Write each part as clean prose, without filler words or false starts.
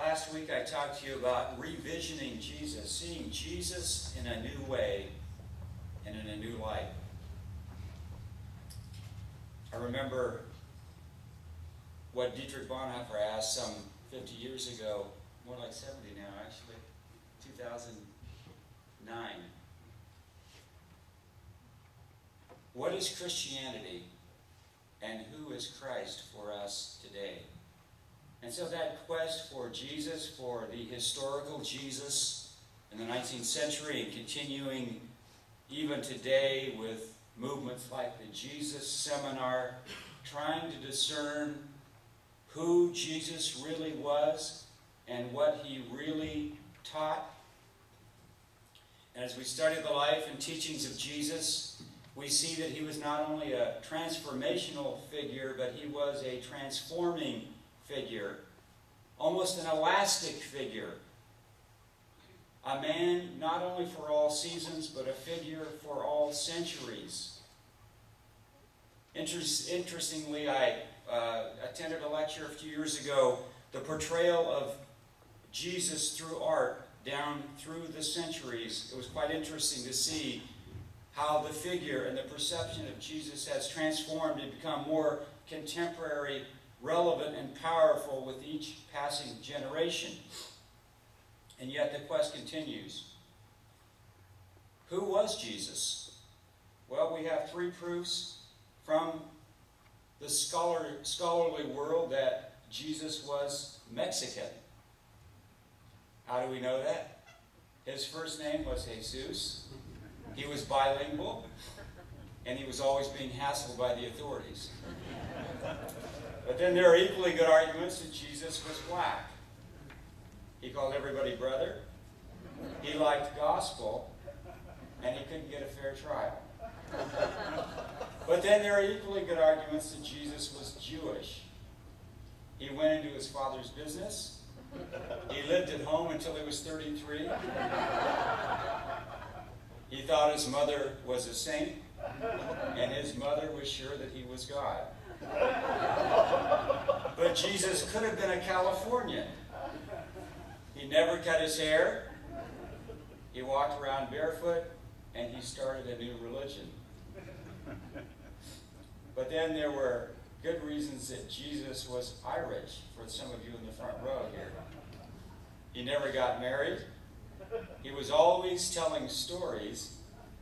Last week I talked to you about revisioning Jesus, seeing Jesus in a new way and in a new light. I remember what Dietrich Bonhoeffer asked some 50 years ago, more like 70 now actually, 2009. What is Christianity and who is Christ for us today? And so that quest for Jesus, for the historical Jesus in the 19th century and continuing even today with movements like the Jesus Seminar, trying to discern who Jesus really was and what he really taught. And as we study the life and teachings of Jesus, we see that he was not only a transformational figure, but he was a transforming figure, almost an elastic figure. A man not only for all seasons, but a figure for all centuries. Interestingly, I attended a lecture a few years ago, the portrayal of Jesus through art down through the centuries. It was quite interesting to see how the figure and the perception of Jesus has transformed and become more contemporary, relevant, and powerful with each passing generation. And yet the quest continues. Who was Jesus? Well, we have three proofs from the scholarly world that Jesus was Mexican. How do we know that? His first name was Jesus. He was bilingual, and he was always being hassled by the authorities. But then there are equally good arguments that Jesus was black. He called everybody brother. He liked the gospel, and he couldn't get a fair trial. But then there are equally good arguments that Jesus was Jewish. He went into his father's business. He lived at home until he was 33. He thought his mother was a saint, and his mother was sure that he was God. But Jesus could have been a Californian. He never cut his hair. He walked around barefoot, and he started a new religion. But then there were good reasons that Jesus was Irish, for some of you in the front row here. He never got married. He was always telling stories,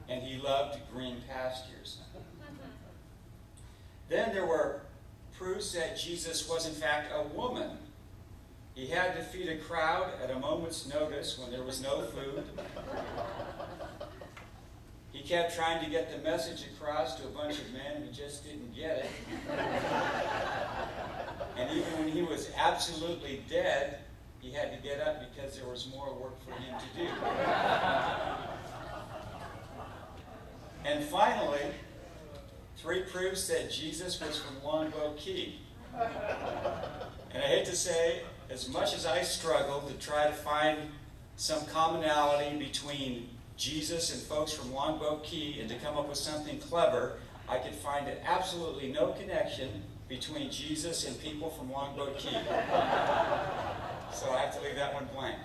and he loved green pastures. Then there were proofs that Jesus was in fact a woman. He had to feed a crowd at a moment's notice when there was no food. He kept trying to get the message across to a bunch of men who just didn't get it. And even when he was absolutely dead, he had to get up because there was more work for him to do. And finally, three proofs that Jesus was from Longboat Key. And I hate to say, as much as I struggled to try to find some commonality between Jesus and folks from Longboat Key and to come up with something clever, I could find absolutely no connection between Jesus and people from Longboat Key. So I have to leave that one blank.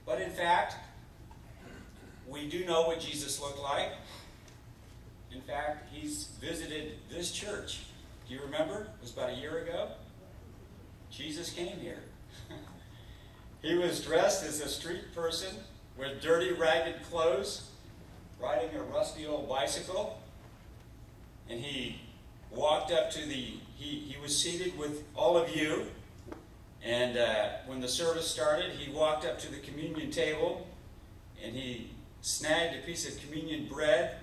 But in fact, we do know what Jesus looked like. In fact, he's visited this church. Do you remember? It was about a year ago. Jesus came here. He was dressed as a street person with dirty, ragged clothes, riding a rusty old bicycle. And he walked up to he was seated with all of you. And when the service started, he walked up to the communion table and he snagged a piece of communion bread.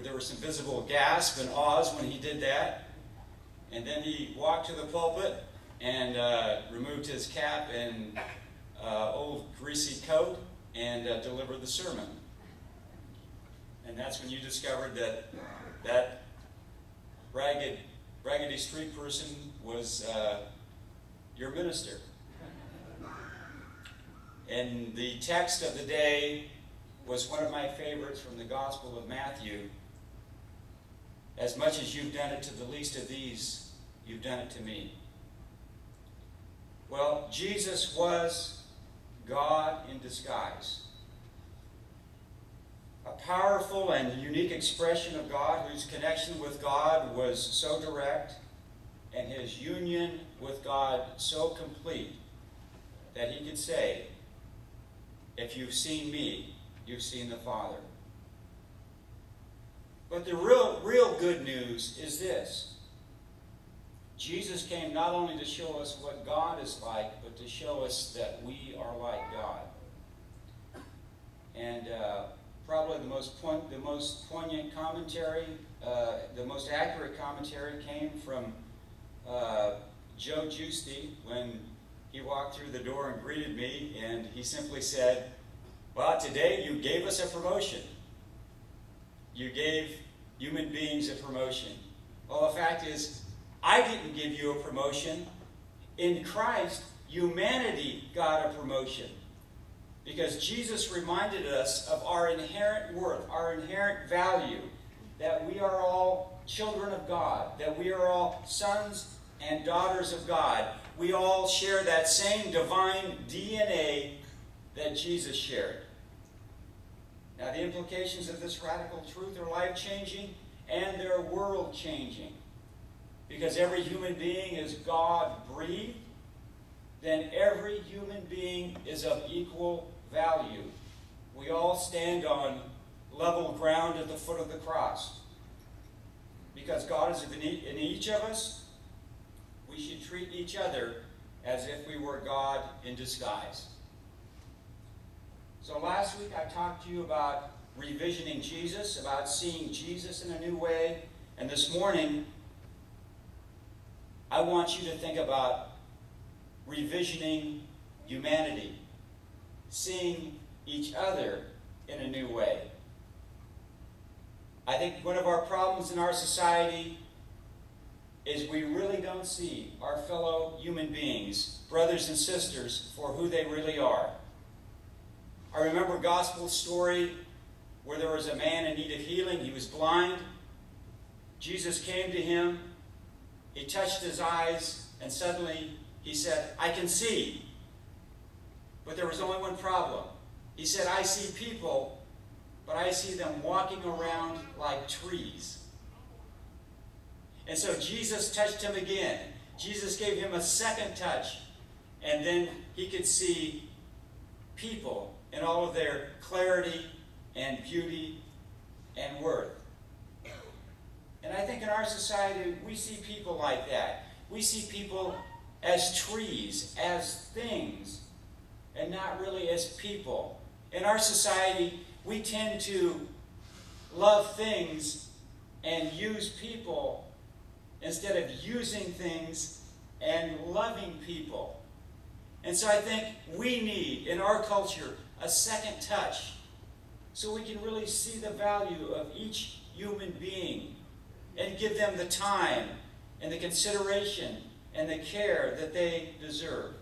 There was some visible gasp and awes when he did that. And then he walked to the pulpit and removed his cap and old greasy coat and delivered the sermon. And that's when you discovered that raggedy street person was your minister. And the text of the day was one of my favorites from the Gospel of Matthew. As much as you've done it to the least of these, you've done it to me. Well, Jesus was God in disguise. A powerful and unique expression of God whose connection with God was so direct and his union with God so complete that he could say, if you've seen me, you've seen the Father. But the real good news is this. Jesus came not only to show us what God is like, but to show us that we are like God. And probably the most poignant commentary, the most accurate commentary came from Joe Giusti when he walked through the door and greeted me, and he simply said, well, today you gave us a promotion. You gave human beings a promotion. Well, the fact is, I didn't give you a promotion. In Christ, humanity got a promotion. Because Jesus reminded us of our inherent worth, our inherent value, that we are all children of God, that we are all sons and daughters of God. We all share that same divine DNA that Jesus shared. Now, the implications of this radical truth are life-changing and they're world-changing. Because every human being is God-breathed, then every human being is of equal value. We all stand on level ground at the foot of the cross. Because God is in each of us, we should treat each other as if we were God in disguise. So last week I talked to you about revisioning Jesus, about seeing Jesus in a new way. And this morning, I want you to think about revisioning humanity, seeing each other in a new way. I think one of our problems in our society is we really don't see our fellow human beings, brothers and sisters, for who they really are. I remember a gospel story where there was a man in need of healing. He was blind. Jesus came to him. He touched his eyes, and suddenly he said, I can see. But there was only one problem. He said, I see people, but I see them walking around like trees. And so Jesus touched him again. Jesus gave him a second touch, and then he could see people in all of their clarity and beauty and worth. And I think in our society, we see people like that. We see people as trees, as things, and not really as people. In our society, we tend to love things and use people instead of using things and loving people. And so I think we need, in our culture, a second touch so we can really see the value of each human being and give them the time and the consideration and the care that they deserve.